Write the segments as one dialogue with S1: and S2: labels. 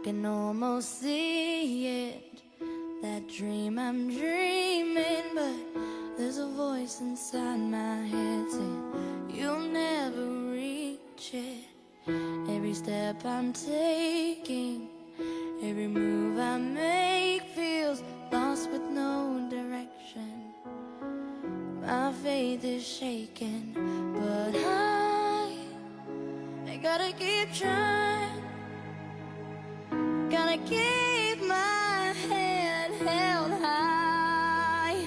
S1: can almost see it, that dream I'm dreaming, but there's a voice inside my head saying you'll never reach it. Every step I'm taking, every move I make feels lost with no direction. My faith is shaken, but I gotta keep trying. Gotta keep my head held high.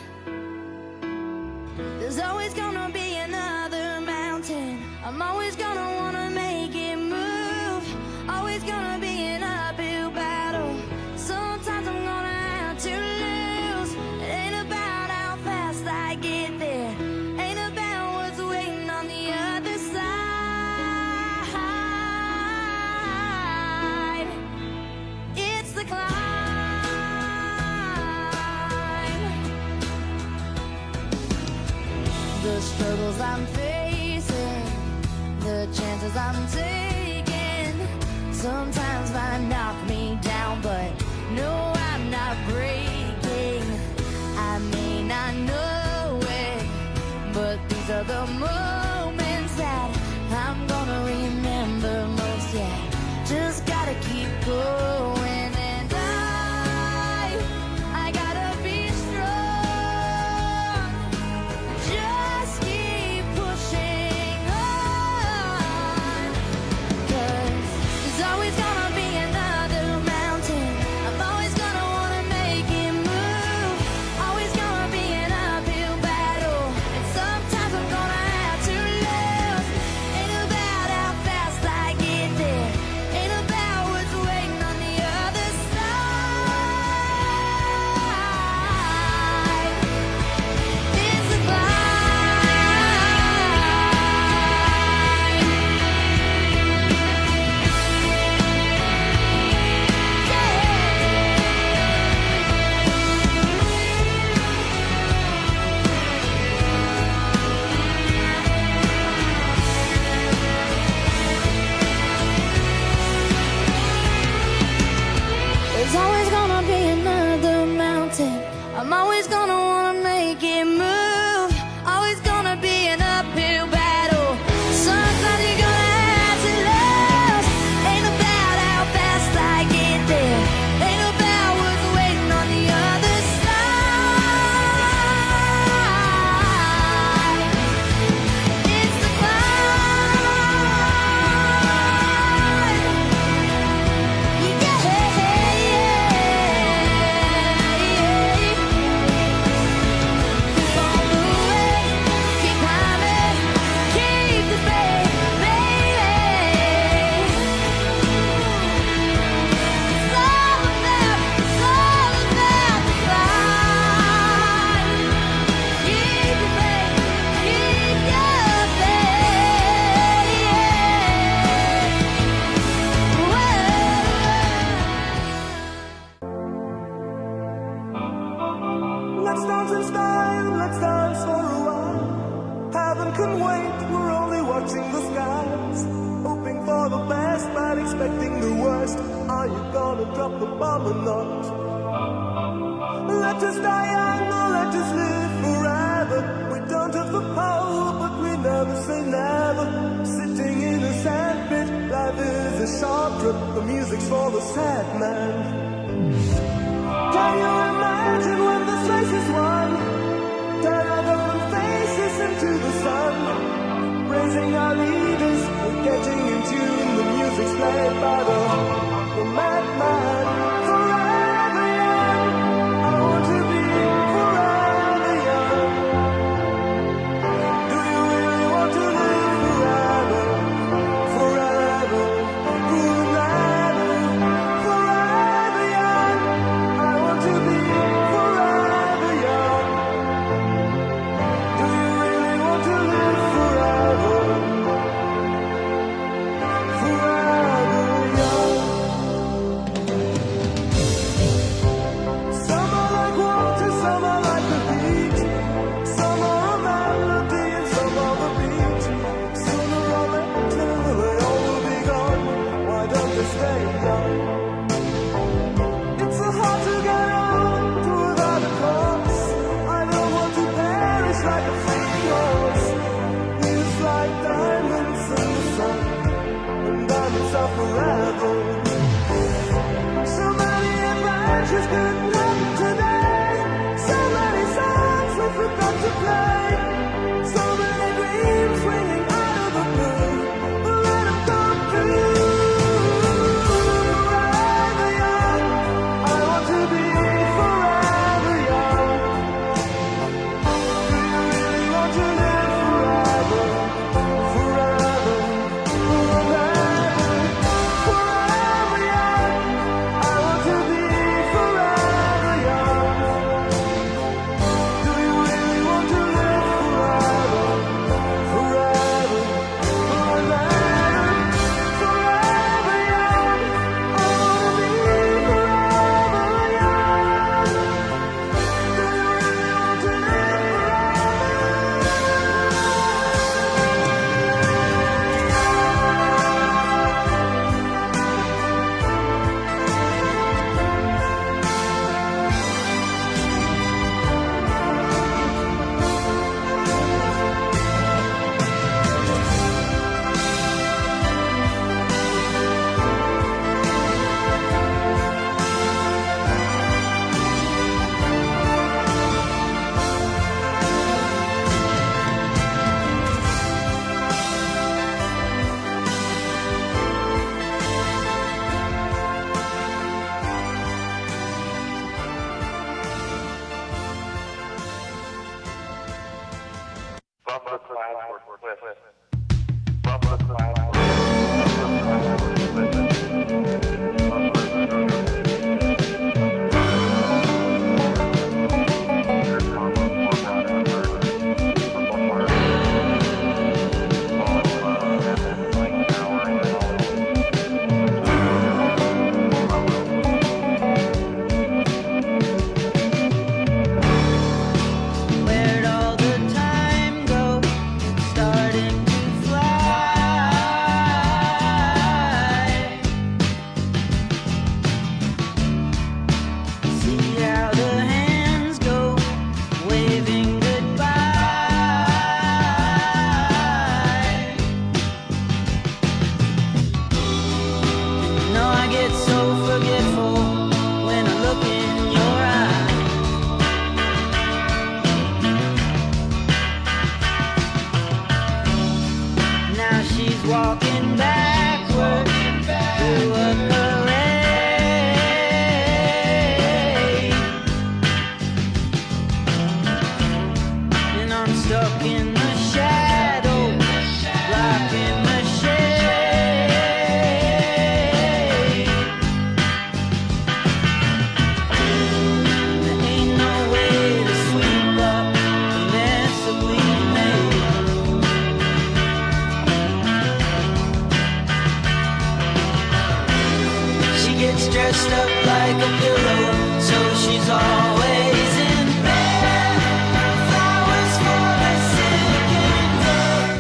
S1: There's always gonna be another mountain. I'm always gonna wanna make it move. Always gonna be an uphill battle. Sometimes I'm gonna have to lose. It ain't about how fast I get there. Ain't about what's waiting on the other side. It's the climb. The struggles I'm facing, the chances I'm taking, sometimes might knock me down, but no, I'm not breaking. I may not know it, but these are the moments that I'm gonna remember most. Yeah, just gotta keep going, and I gotta be strong. Just keep pushing on, 'cause there's always gonna be another mountain. I'm always gonna wanna make it move. Always gonna be an uphill battle, and sometimes I'm gonna have to lose. Ain't about how fast I get there. Ain't about what's waiting on the other side. It's the There's always gonna be another mountain. I'm always gonna wanna make it move. Always gonna be an uphill battle. Sometimes you're gonna have to lose. Ain't about how fast I get there. Ain't about what's waiting on the other side. It's the climb.
S2: Let's dance in style, let's dance for a while. Heaven can wait, we're only watching the skies. Hoping for the best, but expecting the worst. Are you gonna drop the bomb or not? Let us die young or let us live forever. We don't have the power, but we never say never. Sitting in a sandpit, life is a short trip. The music's for the sad man. Can you imagine when this race is won? Turn our golden faces into the sun. Raising our leaders, we're getting in tune. The music's played by the madman. Forever young, I want to be forever young. Do you really want to live forever? Forever, forever, forever young. I want to be forever young. Do you really want to live forever? Forever young. wishes couldn't happen today. So many songs we forgot to play. So many dreams swinging out of the blue. Let them come true. Forever young, I want to be forever young. Do you really want to live forever? Forever, forever, forever young. I want to be forever young. Do you really want to live forever? Forever, forever, forever young. I want to be forever young. Do you really want to live
S3: Bumper class or Cliff. Bumper class or Cliff.
S4: Where'd all the time go? It's starting to fly. See how the hands go, waving goodbye. You know I get so forgetful when I look in your eyes. Now she's walking backward through a parade, and I'm stuck in the shadow, blocking the shade. There ain't no way to sweep up the mess that we made. She gets dressed up like a pillow, so she's always in bed. Flowers for the sick and dead.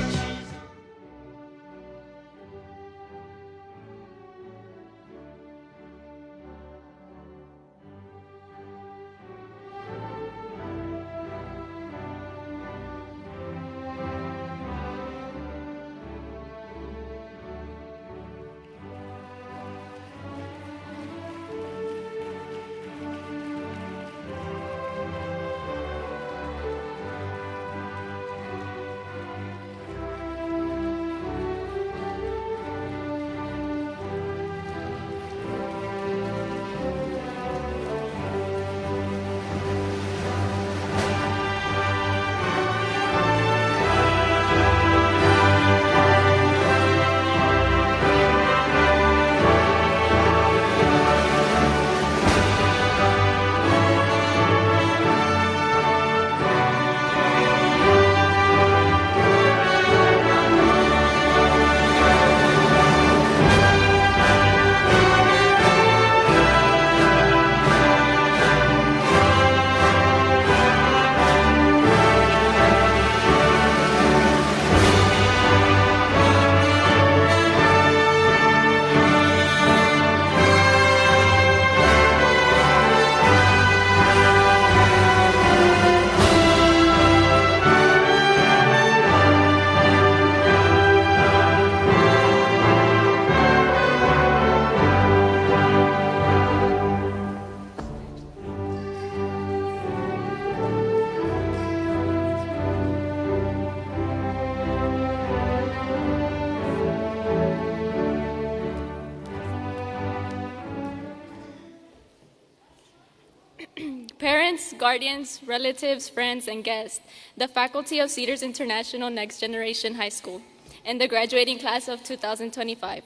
S5: Parents, guardians, relatives, friends, and guests, the faculty of Cedars International Next Generation High School, and the graduating class of 2025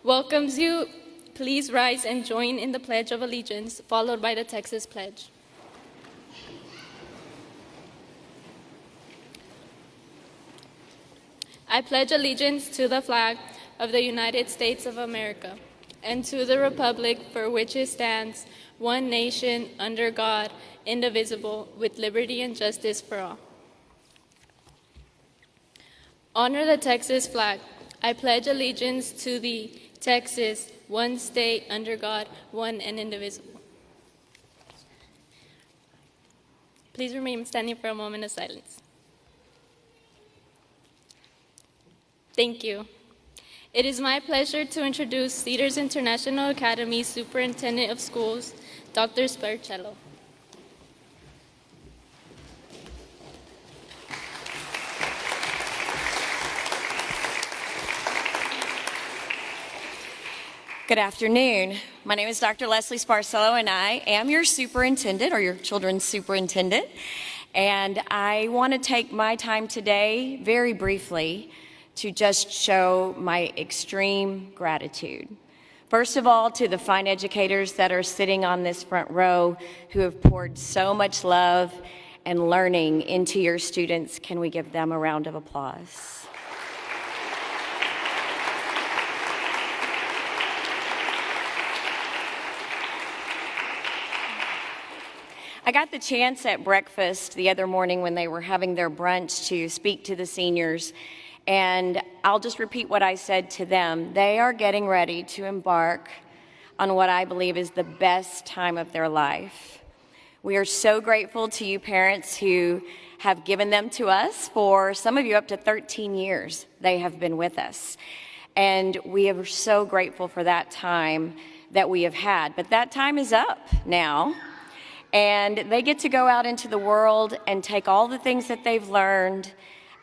S5: welcomes you. Please rise and join in the Pledge of Allegiance, followed by the Texas Pledge. I pledge allegiance to the flag of the United States of America and to the republic for which it stands, one nation, under God, indivisible, with liberty and justice for all. Honor the Texas flag. I pledge allegiance to the Texas, one state, under God, one and indivisible. Please remain standing for a moment of silence. Thank you. It is my pleasure to introduce Cedars International Academy Superintendent of Schools, Dr. Spercello.
S6: Good afternoon. My name is Dr. Leslie Sparcello, and I am your superintendent, or your children's superintendent. And I want to take my time today, very briefly, to just show my extreme gratitude. First of all, to the fine educators that are sitting on this front row who have poured so much love and learning into your students. Can we give them a round of applause? I got the chance at breakfast the other morning when they were having their brunch to speak to the seniors, and I'll just repeat what I said to them. They are getting ready to embark on what I believe is the best time of their life. We are so grateful to you parents who have given them to us. For some of you, up to 13 years they have been with us, and we are so grateful for that time that we have had. But that time is up now. And they get to go out into the world and take all the things that they've learned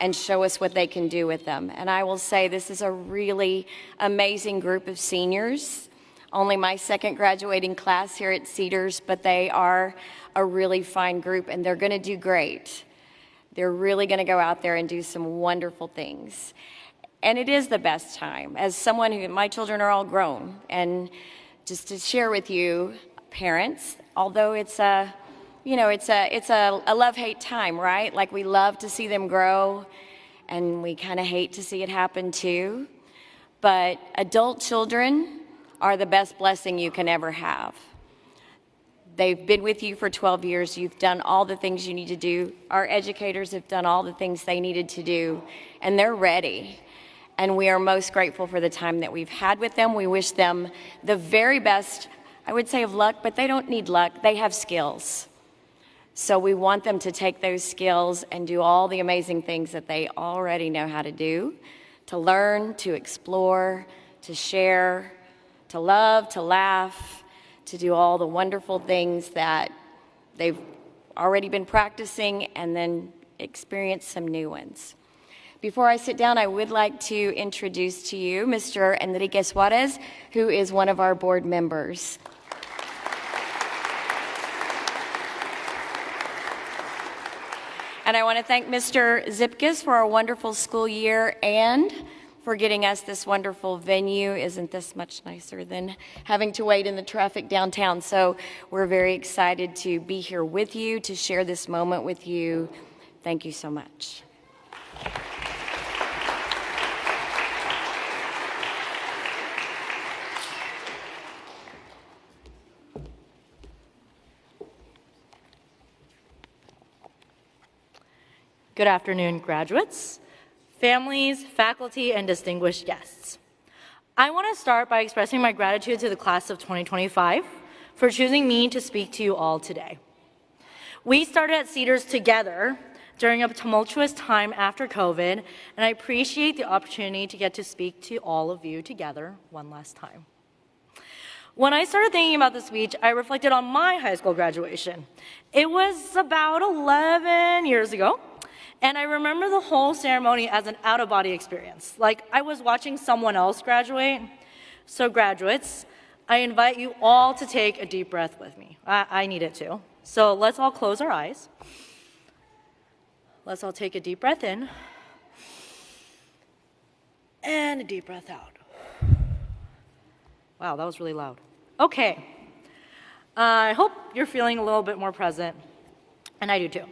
S6: and show us what they can do with them. And I will say this is a really amazing group of seniors. Only my second graduating class here at Cedars, but they are a really fine group, and they're going to do great. They're really going to go out there and do some wonderful things. And it is the best time. As someone who, my children are all grown, and just to share with you, parents, although it's a love-hate time, right? Like, we love to see them grow, and we kind of hate to see it happen too. But adult children are the best blessing you can ever have. They've been with you for 12 years. You've done all the things you need to do. Our educators have done all the things they needed to do, and they're ready. And we are most grateful for the time that we've had with them. We wish them the very best, I would say, of luck, but they don't need luck. They have skills. So we want them to take those skills and do all the amazing things that they already know how to do, to learn, to explore, to share, to love, to laugh, to do all the wonderful things that they've already been practicing, and then experience some new ones. Before I sit down, I would like to introduce to you Mr. Enrique Suarez, who is one of our board members. And I want to thank Mr. Zipkis for our wonderful school year and for getting us this wonderful venue. Isn't this much nicer than having to wait in the traffic downtown? So we're very excited to be here with you, to share this moment with you. Thank you so much.
S7: Good afternoon, graduates, families, faculty, and distinguished guests. I want to start by expressing my gratitude to the class of 2025 for choosing me to speak to you all today. We started at Cedars together during a tumultuous time after COVID, and I appreciate the opportunity to get to speak to all of you together one last time. When I started thinking about this speech, I reflected on my high school graduation. It was about 11 years ago. And I remember the whole ceremony as an out-of-body experience, like I was watching someone else graduate. So graduates, I invite you all to take a deep breath with me. I need it too. So let's all close our eyes. Let's all take a deep breath in and a deep breath out. Wow, that was really loud. Okay. I hope you're feeling a little bit more present, and I do too.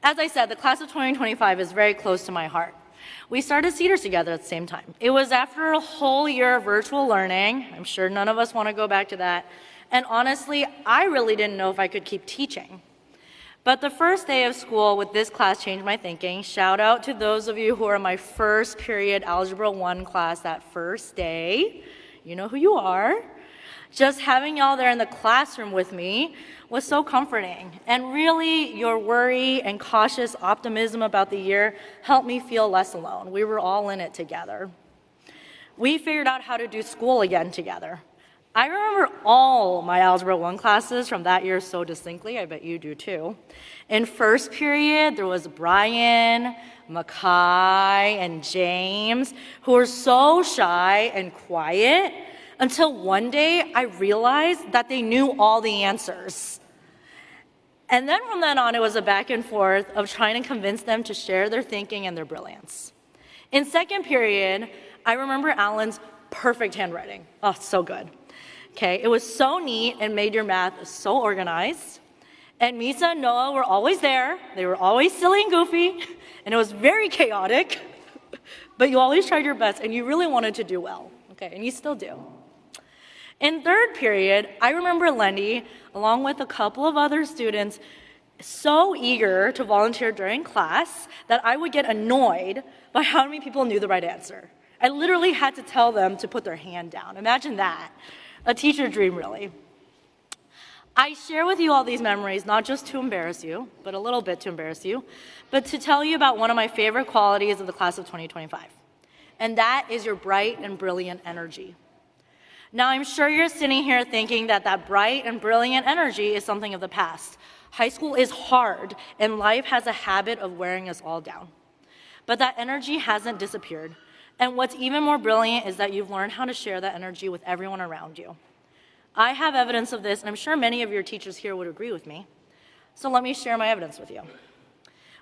S7: As I said, the class of 2025 is very close to my heart. We started Cedars together at the same time. It was after a whole year of virtual learning. I'm sure none of us want to go back to that. And honestly, I really didn't know if I could keep teaching. But the first day of school with this class changed my thinking. Shout out to those of you who are in my first period Algebra 1 class that first day. You know who you are. Just having y'all there in the classroom with me was so comforting. And really, your worry and cautious optimism about the year helped me feel less alone. We were all in it together. We figured out how to do school again together. I remember all my Algebra 1 classes from that year so distinctly. I bet you do too. In first period, there was Brian, Mackay, and James, who were so shy and quiet until one day I realized that they knew all the answers. And then from then on, it was a back and forth of trying to convince them to share their thinking and their brilliance. In second period, I remember Alan's perfect handwriting. Oh, so good. Okay, it was so neat and made your math so organized. And Misa and Noah were always there. They were always silly and goofy, and it was very chaotic. But you always tried your best, and you really wanted to do well. Okay, and you still do. In third period, I remember Lendy, along with a couple of other students, so eager to volunteer during class that I would get annoyed by how many people knew the right answer. I literally had to tell them to put their hand down. Imagine that. A teacher dream, really. I share with you all these memories, not just to embarrass you, but a little bit to embarrass you, but to tell you about one of my favorite qualities of the class of 2025. And that is your bright and brilliant energy. Now, I'm sure you're sitting here thinking that that bright and brilliant energy is something of the past. High school is hard, and life has a habit of wearing us all down. But that energy hasn't disappeared. And what's even more brilliant is that you've learned how to share that energy with everyone around you. I have evidence of this, and I'm sure many of your teachers here would agree with me. So let me share my evidence with you.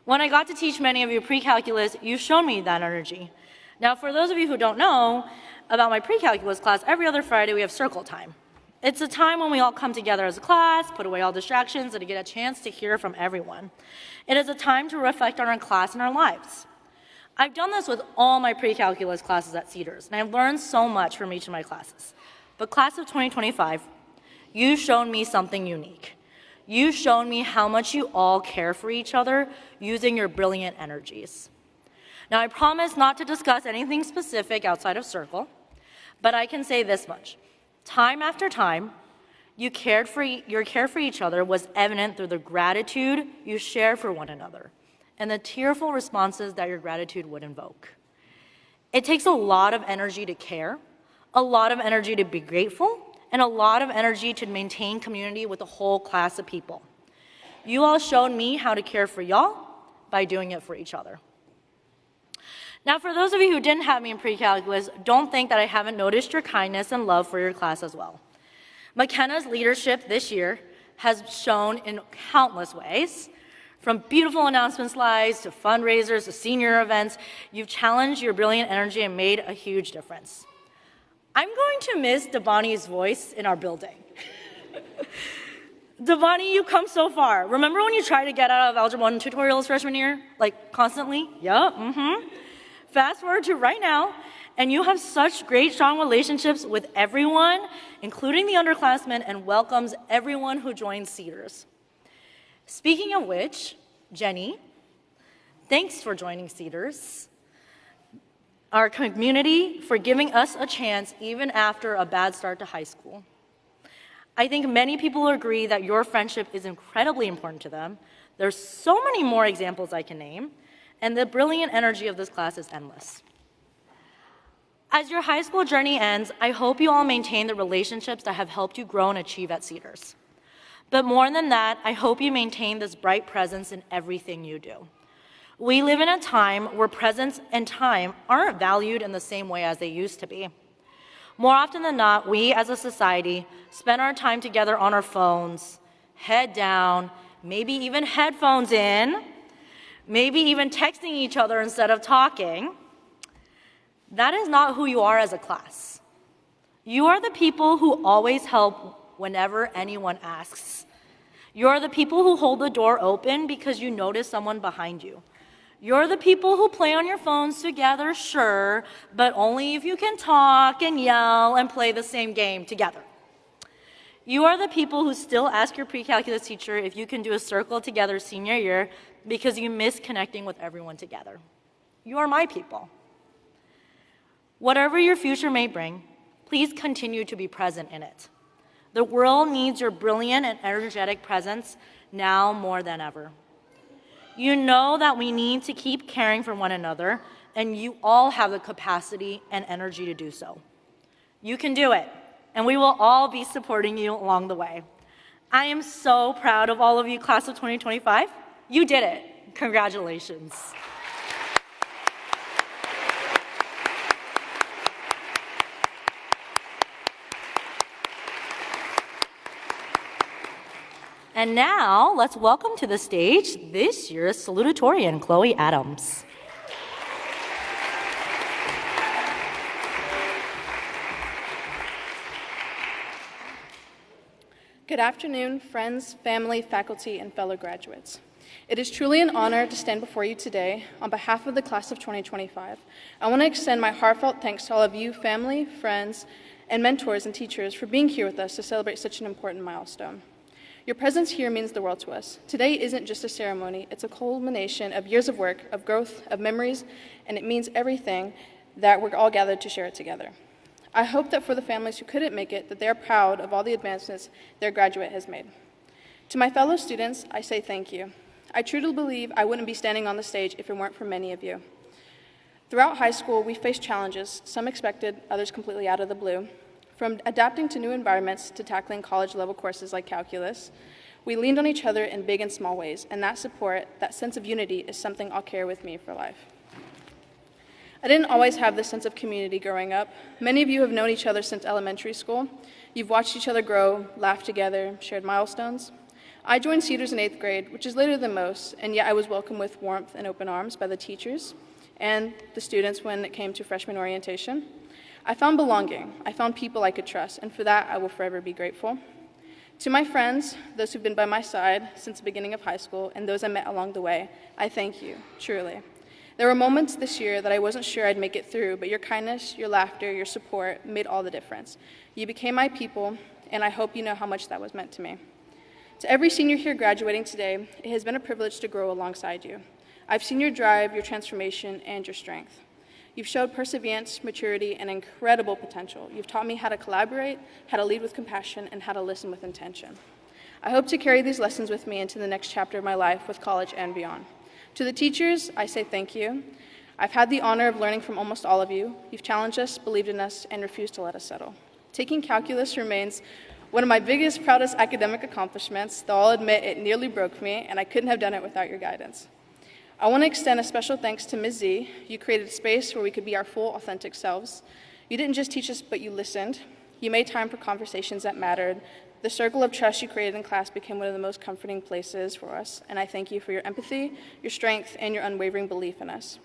S7: When I got to teach many of you pre-calculus, you showed me that energy. Now, for those of you who don't know about my pre-calculus class, every other Friday we have circle time. It's a time when we all come together as a class, put away all distractions, and to get a chance to hear from everyone. It is a time to reflect on our class and our lives. I've done this with all my pre-calculus classes at Cedars, and I've learned so much from each of my classes. But class of 2025, you've shown me something unique. You've shown me how much you all care for each other using your brilliant energies. Now, I promise not to discuss anything specific outside of circle, but I can say this much. Time after time, your care for each other was evident through the gratitude you share for one another and the tearful responses that your gratitude would invoke. It takes a lot of energy to care, a lot of energy to be grateful, and a lot of energy to maintain community with a whole class of people. You all showed me how to care for y'all by doing it for each other. Now, for those of you who didn't have me in pre-calculus, don't think that I haven't noticed your kindness and love for your class as well. McKenna's leadership this year has shown in countless ways. From beautiful announcement slides to fundraisers to senior events, you've challenged your brilliant energy and made a huge difference. I'm going to miss Devani's voice in our building. Devani, you've come so far. Remember when you tried to get out of Algebra 1 tutorials freshman year? Like, constantly? Yup, Fast forward to right now, and you have such great, strong relationships with everyone, including the underclassmen, and welcomes everyone who joins Cedars. Speaking of which, Jenny, thanks for joining Cedars, our community, for giving us a chance even after a bad start to high school. I think many people agree that your friendship is incredibly important to them. There's so many more examples I can name, and the brilliant energy of this class is endless. As your high school journey ends, I hope you all maintain the relationships that have helped you grow and achieve at Cedars. But more than that, I hope you maintain this bright presence in everything you do. We live in a time where presence and time aren't valued in the same way as they used to be. More often than not, we as a society spend our time together on our phones, head down, maybe even headphones in, maybe even texting each other instead of talking. That is not who you are as a class. You are the people who always help whenever anyone asks. You are the people who hold the door open because you notice someone behind you. You're the people who play on your phones together, sure, but only if you can talk and yell and play the same game together. You are the people who still ask your pre-calculus teacher if you can do a circle together senior year because you miss connecting with everyone together. You are my people. Whatever your future may bring, please continue to be present in it. The world needs your brilliant and energetic presence now more than ever. You know that we need to keep caring for one another, and you all have the capacity and energy to do so. You can do it, and we will all be supporting you along the way. I am so proud of all of you, class of 2025. You did it. Congratulations. And now, let's welcome to the stage this year's salutatorian, Chloe Adams.
S8: Good afternoon, friends, family, faculty, and fellow graduates. It is truly an honor to stand before you today on behalf of the class of 2025. I want to extend my heartfelt thanks to all of you, family, friends, and mentors and teachers for being here with us to celebrate such an important milestone. Your presence here means the world to us. Today isn't just a ceremony, it's a culmination of years of work, of growth, of memories, and it means everything that we're all gathered to share it together. I hope that for the families who couldn't make it, that they are proud of all the advancements their graduate has made. To my fellow students, I say thank you. I truly believe I wouldn't be standing on the stage if it weren't for many of you. Throughout high school, we faced challenges, some expected, others completely out of the blue. From adapting to new environments to tackling college-level courses like calculus, we leaned on each other in big and small ways, and that support, that sense of unity, is something I'll carry with me for life. I didn't always have this sense of community growing up. Many of you have known each other since elementary school. You've watched each other grow, laughed together, shared milestones. I joined Cedars in 8th grade, which is later than most, and yet I was welcomed with warmth and open arms by the teachers and the students when it came to freshman orientation. I found belonging. I found people I could trust, and for that, I will forever be grateful. To my friends, those who've been by my side since the beginning of high school, and those I met along the way, I thank you, truly. There were moments this year that I wasn't sure I'd make it through, but your kindness, your laughter, your support made all the difference. You became my people, and I hope you know how much that was meant to me. To every senior here graduating today, it has been a privilege to grow alongside you. I've seen your drive, your transformation, and your strength. You've showed perseverance, maturity, and incredible potential. You've taught me how to collaborate, how to lead with compassion, and how to listen with intention. I hope to carry these lessons with me into the next chapter of my life with college and beyond. To the teachers, I say thank you. I've had the honor of learning from almost all of you. You've challenged us, believed in us, and refused to let us settle. Taking calculus remains one of my biggest, proudest academic accomplishments, though I'll admit it nearly broke me, and I couldn't have done it without your guidance. I want to extend a special thanks to Ms. Z. You created a space where we could be our full, authentic selves. You didn't just teach us, but you listened. You made time for conversations that mattered. The circle of trust you created in class became one of the most comforting places for us, and I thank you for your empathy, your strength, and your unwavering belief in us.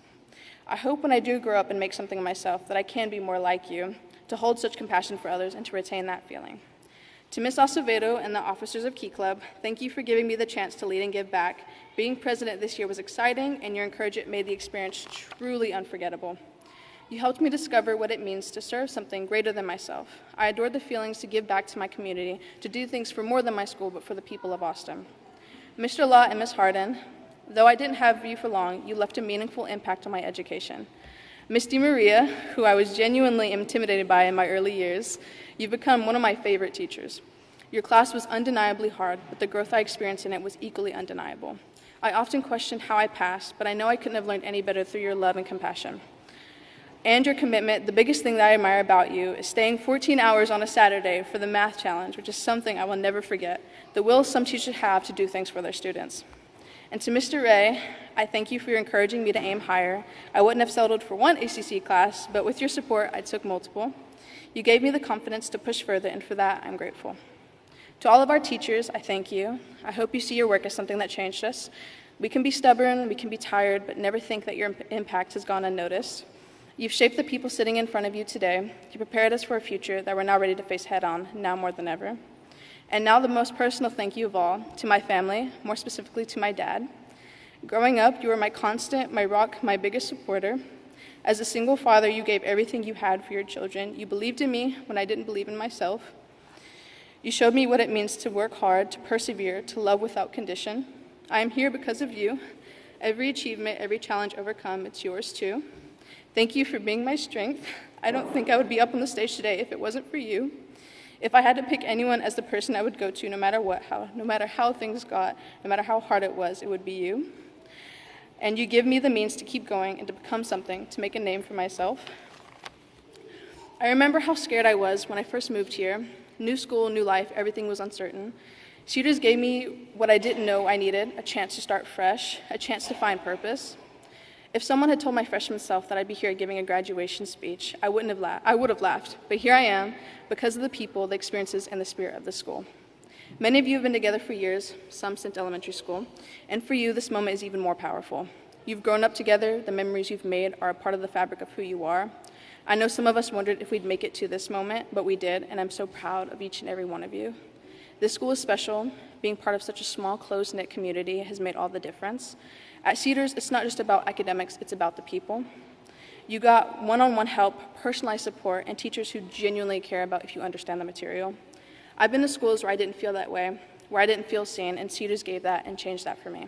S8: I hope when I do grow up and make something of myself that I can be more like you, to hold such compassion for others and to retain that feeling. To Ms. Acevedo and the officers of Key Club, thank you for giving me the chance to lead and give back. Being president this year was exciting, and your encouragement made the experience truly unforgettable. You helped me discover what it means to serve something greater than myself. I adored the feelings to give back to my community, to do things for more than my school, but for the people of Austin. Mr. Law and Ms. Harden, though I didn't have you for long, you left a meaningful impact on my education. Ms. DeMaria, who I was genuinely intimidated by in my early years, you've become one of my favorite teachers. Your class was undeniably hard, but the growth I experienced in it was equally undeniable. I often questioned how I passed, but I know I couldn't have learned any better through your love and compassion. And your commitment. The biggest thing that I admire about you is staying 14 hours on a Saturday for the math challenge, which is something I will never forget, the will some teachers have to do things for their students. And to Mr. Ray, I thank you for encouraging me to aim higher. I wouldn't have settled for one ACC class, but with your support, I took multiple. You gave me the confidence to push further, and for that, I'm grateful. To all of our teachers, I thank you. I hope you see your work as something that changed us. We can be stubborn, we can be tired, but never think that your impact has gone unnoticed. You've shaped the people sitting in front of you today. You prepared us for a future that we're now ready to face head-on, now more than ever. And now the most personal thank you of all, to my family, more specifically to my dad. Growing up, you were my constant, my rock, my biggest supporter. As a single father, you gave everything you had for your children. You believed in me when I didn't believe in myself. You showed me what it means to work hard, to persevere, to love without condition. I am here because of you. Every achievement, every challenge overcome, it's yours too. Thank you for being my strength. I don't think I would be up on the stage today if it wasn't for you. If I had to pick anyone as the person I would go to, no matter what, no matter how things got, no matter how hard it would be you. And you give me the means to keep going and to become something, to make a name for myself. I remember how scared I was when I first moved here. New school, new life, everything was uncertain. Cedars gave me what I didn't know I needed, a chance to start fresh, a chance to find purpose. If someone had told my freshman self that I'd be here giving a graduation speech, I would have laughed. But here I am, because of the people, the experiences, and the spirit of the school. Many of you have been together for years, some since elementary school, and for you, this moment is even more powerful. You've grown up together, the memories you've made are a part of the fabric of who you are. I know some of us wondered if we'd make it to this moment, but we did, and I'm so proud of each and every one of you. This school is special. Being part of such a small, close-knit community has made all the difference. At Cedars, it's not just about academics, it's about the people. You got one-on-one help, personalized support, and teachers who genuinely care about if you understand the material. I've been to schools where I didn't feel that way, where I didn't feel seen, and Cedars gave that and changed that for me.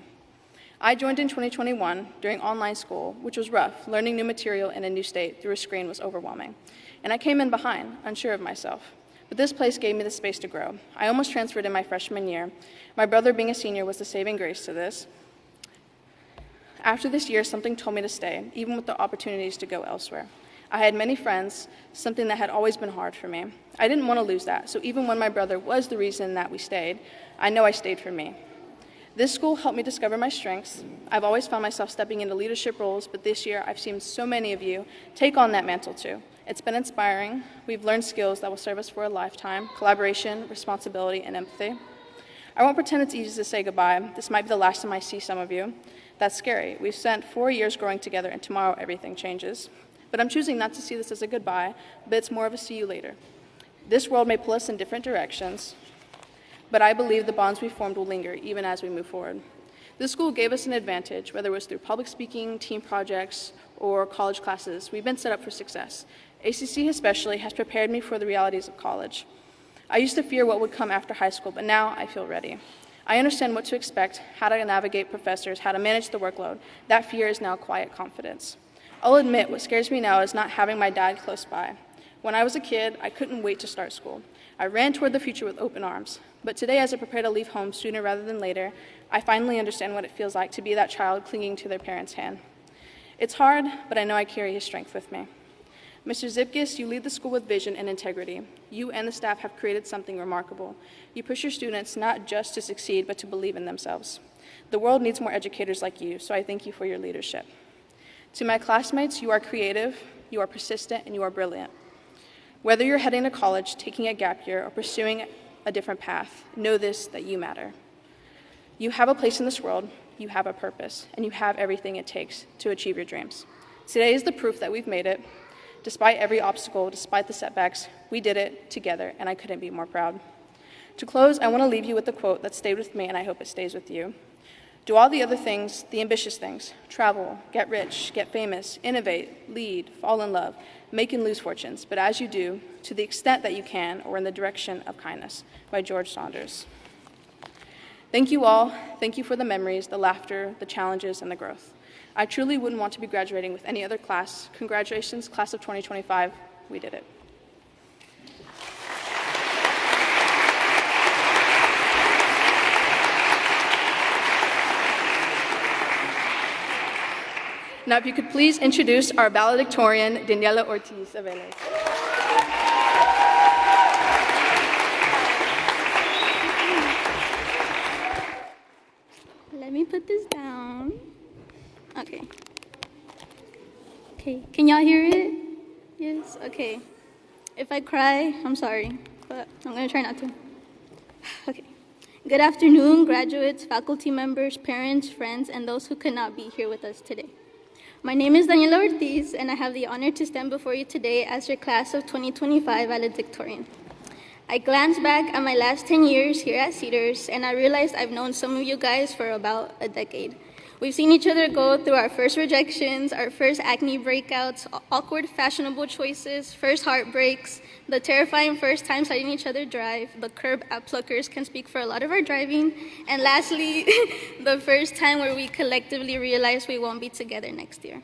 S8: I joined in 2021 during online school, which was rough. Learning new material in a new state through a screen was overwhelming. And I came in behind, unsure of myself. But this place gave me the space to grow. I almost transferred in my freshman year. My brother being a senior was the saving grace to this. After this year, something told me to stay, even with the opportunities to go elsewhere. I had many friends, something that had always been hard for me. I didn't want to lose that, so even when my brother was the reason that we stayed, I know I stayed for me. This school helped me discover my strengths. I've always found myself stepping into leadership roles, but this year I've seen so many of you take on that mantle too. It's been inspiring. We've learned skills that will serve us for a lifetime: collaboration, responsibility, and empathy. I won't pretend it's easy to say goodbye. This might be the last time I see some of you. That's scary. We've spent 4 years growing together, and tomorrow everything changes. But I'm choosing not to see this as a goodbye, but it's more of a see you later. This world may pull us in different directions, but I believe the bonds we formed will linger even as we move forward. This school gave us an advantage, whether it was through public speaking, team projects, or college classes. We've been set up for success. ACC especially has prepared me for the realities of college. I used to fear what would come after high school, but now I feel ready. I understand what to expect, how to navigate professors, how to manage the workload. That fear is now quiet confidence. I'll admit, what scares me now is not having my dad close by. When I was a kid, I couldn't wait to start school. I ran toward the future with open arms. But today, as I prepare to leave home sooner rather than later, I finally understand what it feels like to be that child clinging to their parents' hand. It's hard, but I know I carry his strength with me. Mr. Zipkis, you lead the school with vision and integrity. You and the staff have created something remarkable. You push your students not just to succeed, but to believe in themselves. The world needs more educators like you, so I thank you for your leadership. To my classmates, you are creative, you are persistent, and you are brilliant. Whether you're heading to college, taking a gap year, or pursuing a different path, know this, that you matter. You have a place in this world, you have a purpose, and you have everything it takes to achieve your dreams. Today is the proof that we've made it. Despite every obstacle, despite the setbacks, we did it together, and I couldn't be more proud. To close, I want to leave you with a quote that stayed with me, and I hope it stays with you. Do all the other things, the ambitious things: travel, get rich, get famous, innovate, lead, fall in love, make and lose fortunes, but as you do, to the extent that you can, or in the direction of kindness, by George Saunders. Thank you all. Thank you for the memories, the laughter, the challenges, and the growth. I truly wouldn't want to be graduating with any other class. Congratulations, class of 2025. We did it. Now, if you could please introduce our valedictorian, Daniela Ortiz Aveles.
S9: Let me put this down. Okay. Okay, can y'all hear it? Yes, okay. If I cry, I'm sorry, but I'm going to try not to. Okay. Good afternoon, graduates, faculty members, parents, friends, and those who could not be here with us today. My name is Daniela Ortiz, and I have the honor to stand before you today as your class of 2025 valedictorian. I glanced back at my last 10 years here at Cedars, and I realized I've known some of you guys for about a decade. We've seen each other go through our first rejections, our first acne breakouts, awkward fashionable choices, first heartbreaks, the terrifying first times letting each other drive, the curb app pluckers can speak for a lot of our driving, and lastly, the first time where we collectively realized we won't be together next year.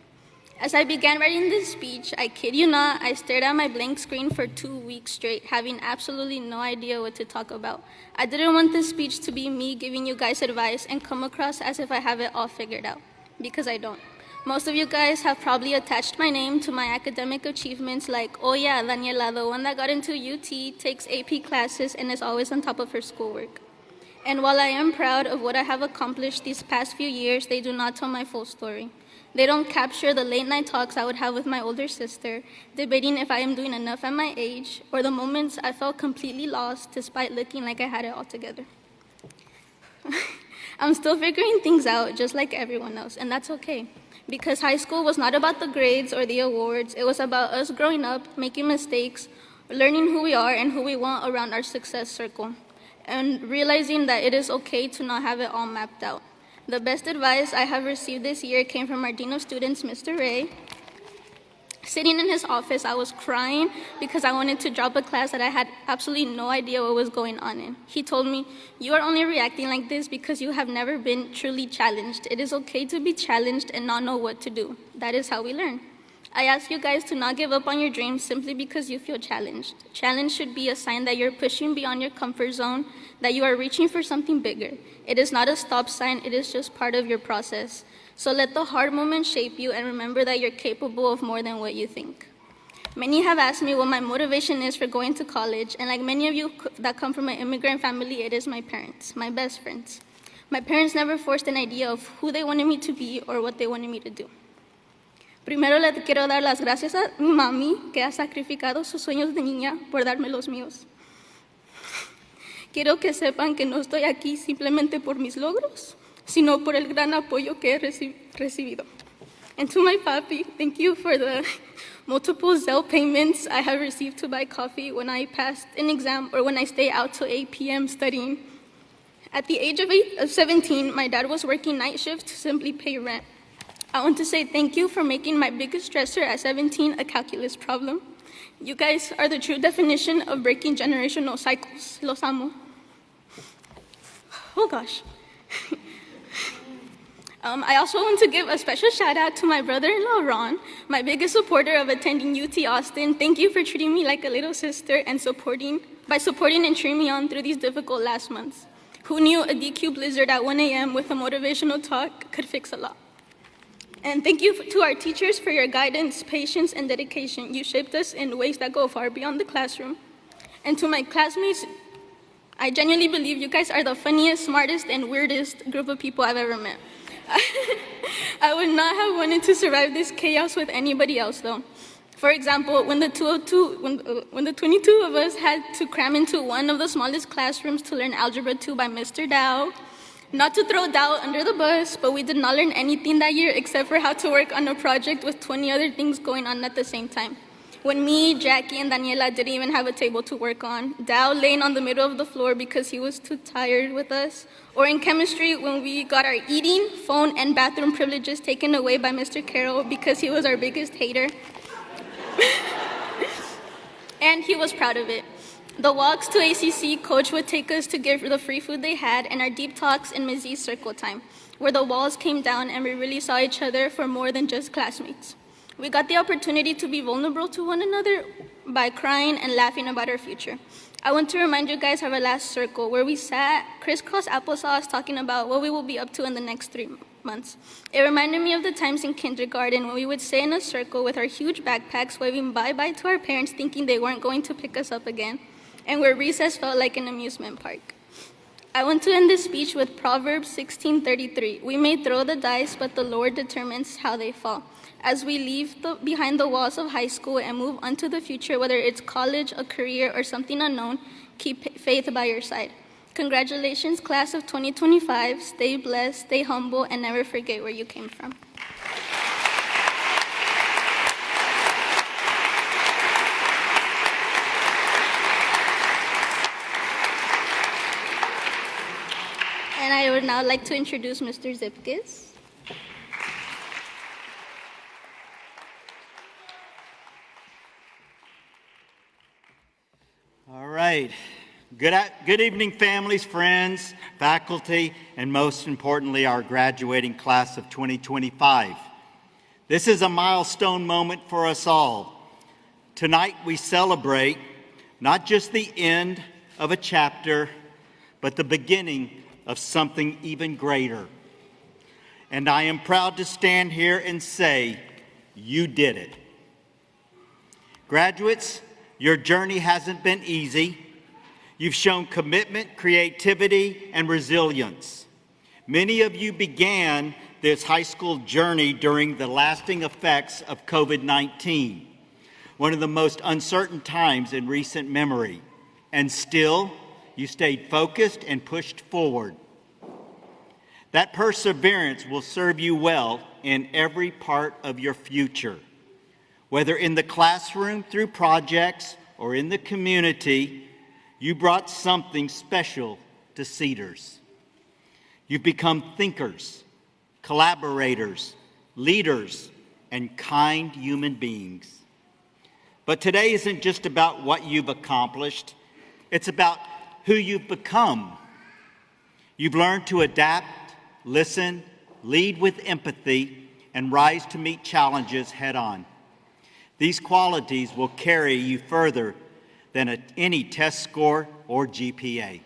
S9: As I began writing this speech, I kid you not, I stared at my blank screen for 2 weeks straight, having absolutely no idea what to talk about. I didn't want this speech to be me giving you guys advice and come across as if I have it all figured out, because I don't. Most of you guys have probably attached my name to my academic achievements like, oh yeah, Daniela, the one that got into UT, takes AP classes, and is always on top of her schoolwork. And while I am proud of what I have accomplished these past few years, they do not tell my full story. They don't capture the late night talks I would have with my older sister, debating if I am doing enough at my age, or the moments I felt completely lost despite looking like I had it all together. I'm still figuring things out just like everyone else, and that's okay. Because high school was not about the grades or the awards, it was about us growing up, making mistakes, learning who we are and who we want around our success circle, and realizing that it is okay to not have it all mapped out. The best advice I have received this year came from our Dean of Students, Mr. Ray. Sitting in his office, I was crying because I wanted to drop a class that I had absolutely no idea what was going on in. He told me, "You are only reacting like this because you have never been truly challenged. It is okay to be challenged and not know what to do. That is how we learn." I ask you guys to not give up on your dreams simply because you feel challenged. Challenge should be a sign that you're pushing beyond your comfort zone, that you are reaching for something bigger. It is not a stop sign, it is just part of your process. So let the hard moments shape you and remember that you're capable of more than what you think. Many have asked me what my motivation is for going to college, and like many of you that come from an immigrant family, it is my parents, my best friends. My parents never forced an idea of who they wanted me to be or what they wanted me to do. Primero le quiero dar las gracias a mi mami, que ha sacrificado sus sueños de niña por darme los míos. Quiero que sepan que no estoy aquí simplemente por mis logros, sino por el gran apoyo que he recibido. And to my papi, thank you for the multiple Zelle payments I have received to buy coffee when I passed an exam or when I stay out till 8 p.m. studying. At the age of 17, my dad was working night shift to simply pay rent. I want to say thank you for making my biggest stressor at 17 a calculus problem. You guys are the true definition of breaking generational cycles. Los amo. Oh gosh. I also want to give a special shout out to my brother-in-law, Ron, my biggest supporter of attending UT Austin. Thank you for treating me like a little sister and supporting and cheering me on through these difficult last months. Who knew a DQ blizzard at 1 a.m. with a motivational talk could fix a lot? And thank you to our teachers for your guidance, patience, and dedication. You shaped us in ways that go far beyond the classroom. And to my classmates, I genuinely believe you guys are the funniest, smartest, and weirdest group of people I've ever met. I would not have wanted to survive this chaos with anybody else, though. For example, when the 22 of us had to cram into one of the smallest classrooms to learn Algebra 2 by Mr. Dow, not to throw Dow under the bus, but we did not learn anything that year except for how to work on a project with 20 other things going on at the same time. When me, Jackie, and Daniela didn't even have a table to work on, Dow laying on the middle of the floor because he was too tired with us, or in chemistry when we got our eating, phone, and bathroom privileges taken away by Mr. Carroll because he was our biggest hater. And he was proud of it. The walks to ACC, Coach would take us to give the free food they had, and our deep talks in Ms. Z's circle time, where the walls came down and we really saw each other for more than just classmates. We got the opportunity to be vulnerable to one another by crying and laughing about our future. I want to remind you guys of our last circle, where we sat crisscross applesauce talking about what we will be up to in the next 3 months. It reminded me of the times in kindergarten when we would stay in a circle with our huge backpacks waving bye-bye to our parents thinking they weren't going to pick us up again, and where recess felt like an amusement park. I want to end this speech with Proverbs 16:33. We may throw the dice, but the Lord determines how they fall. As we leave behind the walls of high school and move on to the future, whether it's college, a career, or something unknown, keep faith by your side. Congratulations, class of 2025. Stay blessed, stay humble, and never forget where you came from. And I would now like to introduce Mr. Zipkis.
S10: All right. Good evening, families, friends, faculty, and most importantly, our graduating class of 2025. This is a milestone moment for us all. Tonight we celebrate not just the end of a chapter, but the beginning of something even greater. And I am proud to stand here and say, you did it. Graduates, your journey hasn't been easy. You've shown commitment, creativity, and resilience. Many of you began this high school journey during the lasting effects of COVID-19, one of the most uncertain times in recent memory. And still, you stayed focused and pushed forward. That perseverance will serve you well in every part of your future. Whether in the classroom through projects or in the community, you brought something special to Cedars. You've become thinkers, collaborators, leaders, and kind human beings. But today isn't just about what you've accomplished. It's about who you've become. You've learned to adapt, listen, lead with empathy, and rise to meet challenges head on. These qualities will carry you further than any test score or GPA.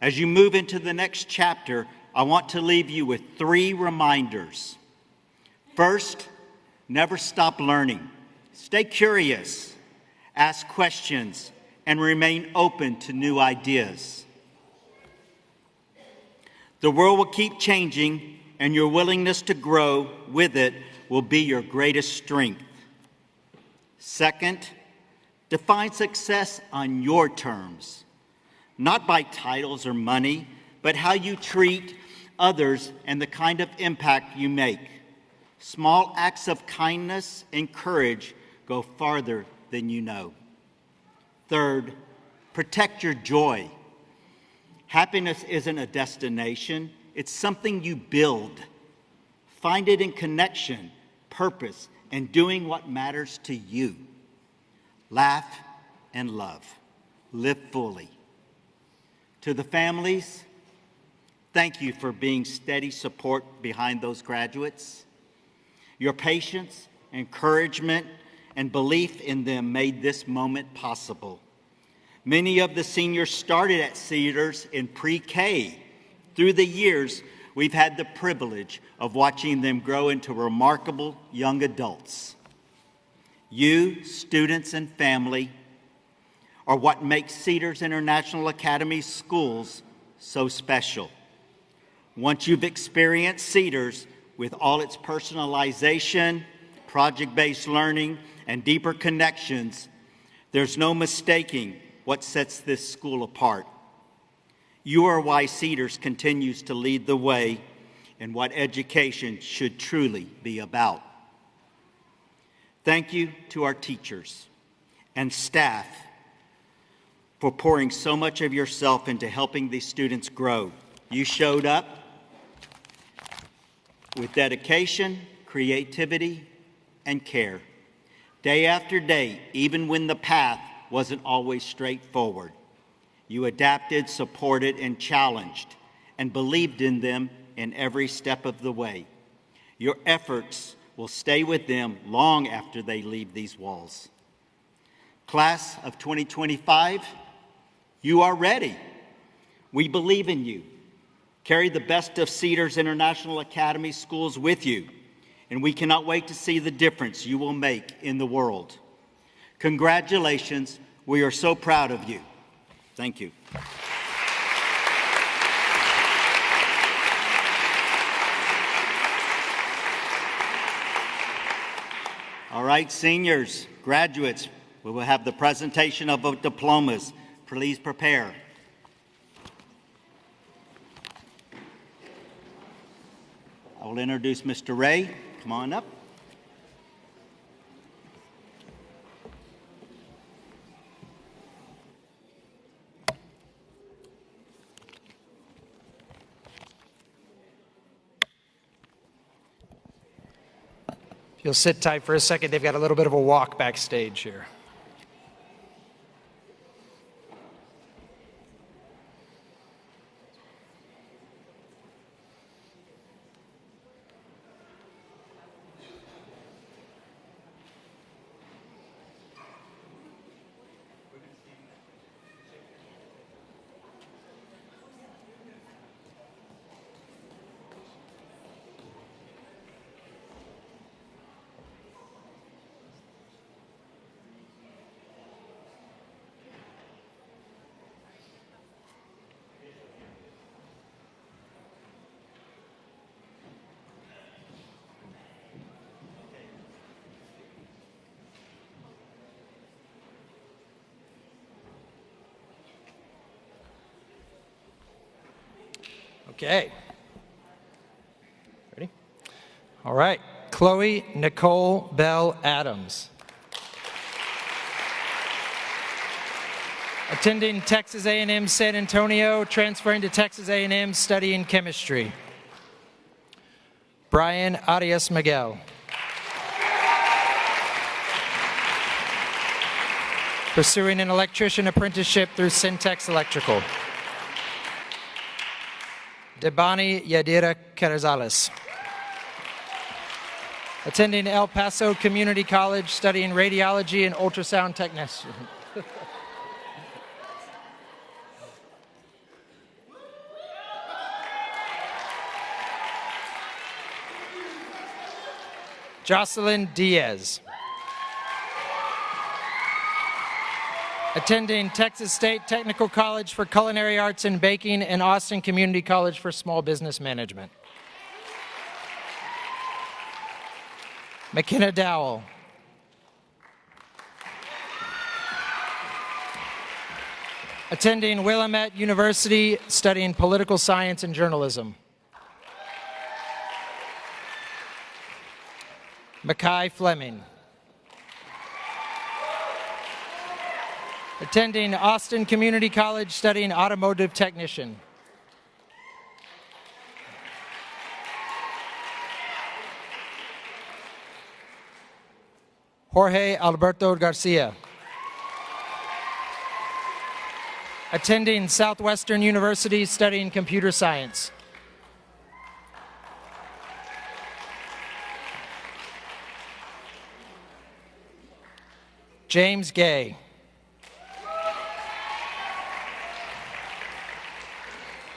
S10: As you move into the next chapter, I want to leave you with 3 reminders. First, never stop learning. Stay curious, ask questions, and remain open to new ideas. The world will keep changing, and your willingness to grow with it will be your greatest strength. Second, define success on your terms, not by titles or money, but how you treat others and the kind of impact you make. Small acts of kindness and courage go farther than you know. Third, protect your joy. Happiness isn't a destination, it's something you build. Find it in connection, purpose, and doing what matters to you. Laugh and love. Live fully. To the families, thank you for being steady support behind those graduates. Your patience, encouragement, and belief in them made this moment possible. Many of the seniors started at Cedars in pre-K. Through the years, we've had the privilege of watching them grow into remarkable young adults. You, students and family, are what makes Cedars International Academy schools so special. Once you've experienced Cedars with all its personalization, project-based learning, and deeper connections, there's no mistaking what sets this school apart. You are why Cedars continues to lead the way in what education should truly be about. Thank you to our teachers and staff for pouring so much of yourself into helping these students grow. You showed up with dedication, creativity, and care. Day after day, even when the path wasn't always straightforward. You adapted, supported, and challenged, and believed in them in every step of the way. Your efforts will stay with them long after they leave these walls. Class of 2025, you are ready. We believe in you. Carry the best of Cedars International Academy schools with you, and we cannot wait to see the difference you will make in the world. Congratulations. We are so proud of you. Thank you. right, seniors, graduates, we will have the presentation of diplomas. Please prepare. I will introduce Mr. Ray. Come on up.
S11: If you'll sit tight for a second, they've got a little bit of a walk backstage here. Okay. Ready? All right. Chloe Nicole Bell Adams. Attending Texas A&M San Antonio, transferring to Texas A&M, studying chemistry. Brian Arias Miguel. Pursuing an electrician apprenticeship through Syntex Electrical. Debani Yadira Carrizales. Attending El Paso Community College, studying radiology and ultrasound technician. Jocelyn Diaz. Attending Texas State Technical College for Culinary Arts and Baking and Austin Community College for Small Business Management. McKenna Dowell. Attending Willamette University, studying political science and journalism. Makai Fleming. Attending Austin Community College, studying automotive technician. Jorge Alberto Garcia. Attending Southwestern University, studying computer science. James Gay.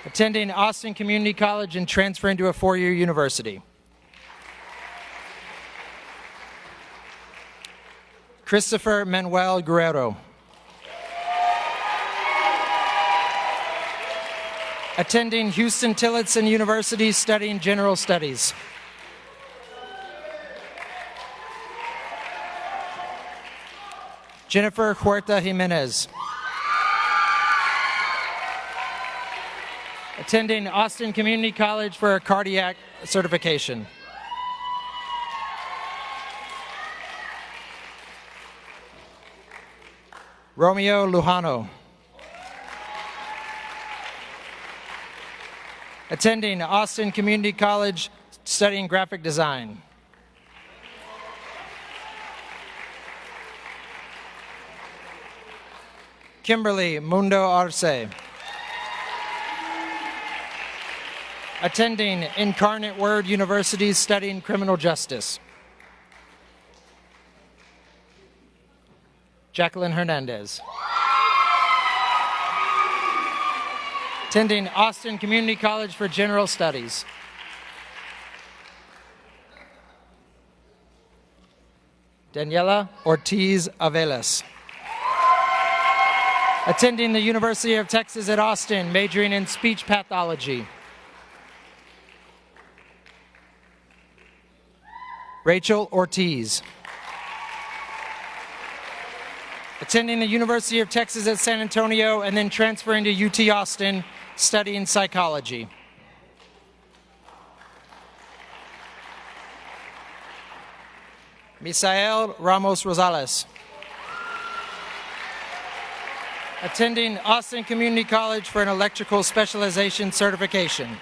S11: Attending Austin Community College and transferring to a four-year university. Christopher Manuel Guerrero. Attending Houston Tillotson University, studying general studies. Jennifer Huerta Jimenez. Attending Austin Community College for a cardiac certification. Romeo Lujano. Attending Austin Community College, studying graphic design. Kimberly Mundo Arce. Attending Incarnate Word University, studying criminal justice. Jacqueline Hernandez. Attending Austin Community College for General Studies. Daniela Ortiz Avelas. Attending the University of Texas at Austin, majoring in speech pathology. Rachel Ortiz. attending the University of Texas at San Antonio, and then transferring to UT Austin, studying psychology. Misael Ramos Rosales, attending Austin Community College for an electrical specialization certification.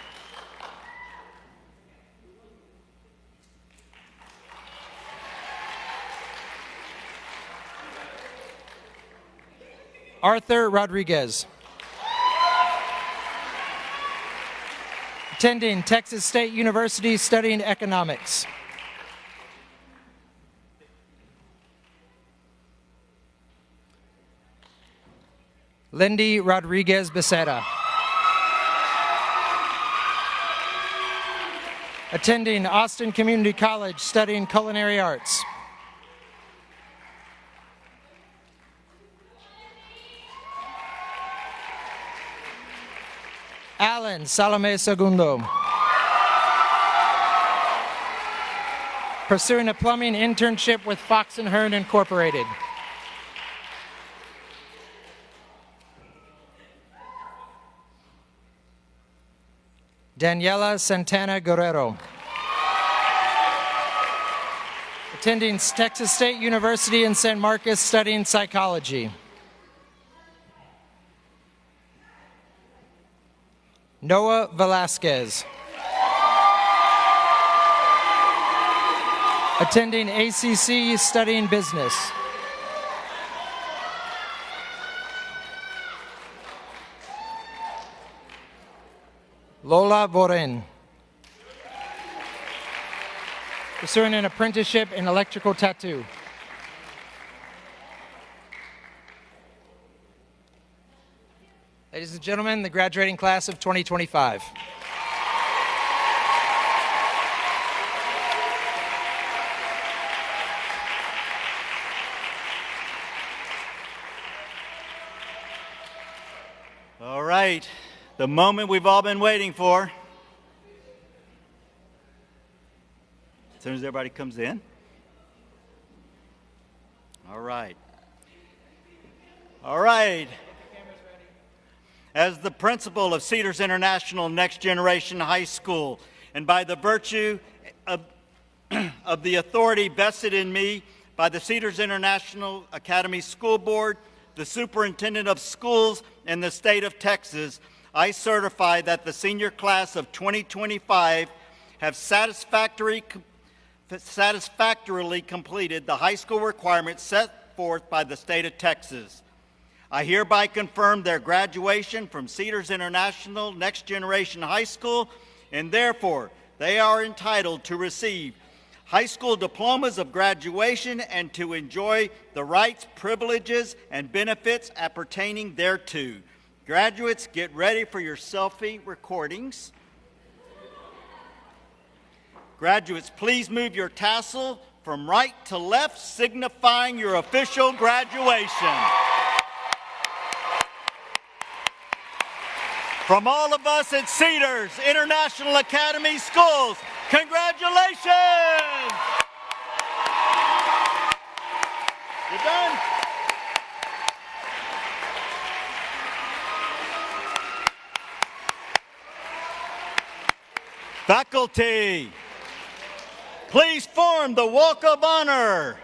S11: Arthur Rodriguez, attending Texas State University, studying economics. Lindy Rodriguez Becerra, attending Austin Community College, studying culinary arts. Alan Salome Segundo, pursuing a plumbing internship with Fox and Hearn Incorporated. Daniela Santana Guerrero, attending Texas State University in San Marcos, studying psychology. Noah Velasquez, attending ACC, studying business. Lola Boren, pursuing an apprenticeship in electrical tattoo. Ladies and gentlemen, the graduating class of 2025.
S10: All right, the moment we've all been waiting for. As soon as everybody comes in. All right. All right. As the principal of Cedars International Next Generation High School, and by the virtue of the authority vested in me by the Cedars International Academy School Board, the superintendent of schools in the state of Texas, I certify that the senior class of 2025 have satisfactorily completed the high school requirements set forth by the state of Texas. I hereby confirm their graduation from Cedars International Next Generation High School, and therefore they are entitled to receive high school diplomas of graduation and to enjoy the rights, privileges, and benefits appertaining thereto. Graduates, get ready for your selfie recordings. Graduates, please move your tassel from right to left, signifying your official graduation. From all of us at Cedars International Academy Schools, congratulations! You done? Faculty, please form the Walk of Honor.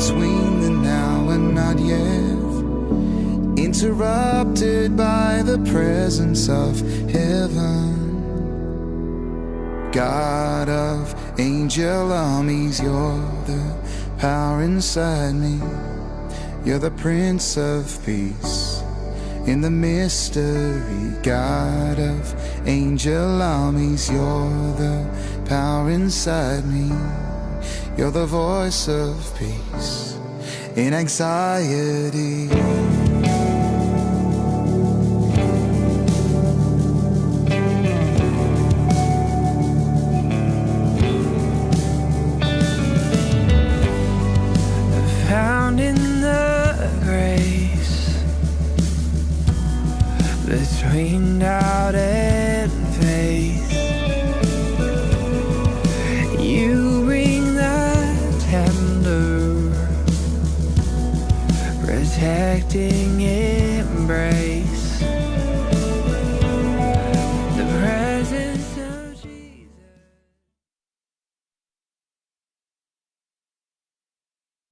S12: between the now and not yet, interrupted by the presence of heaven. God of angel armies, you're the power inside me. You're the Prince of Peace in the mystery. God of angel armies, you're the power inside me. You're the voice of peace in anxiety.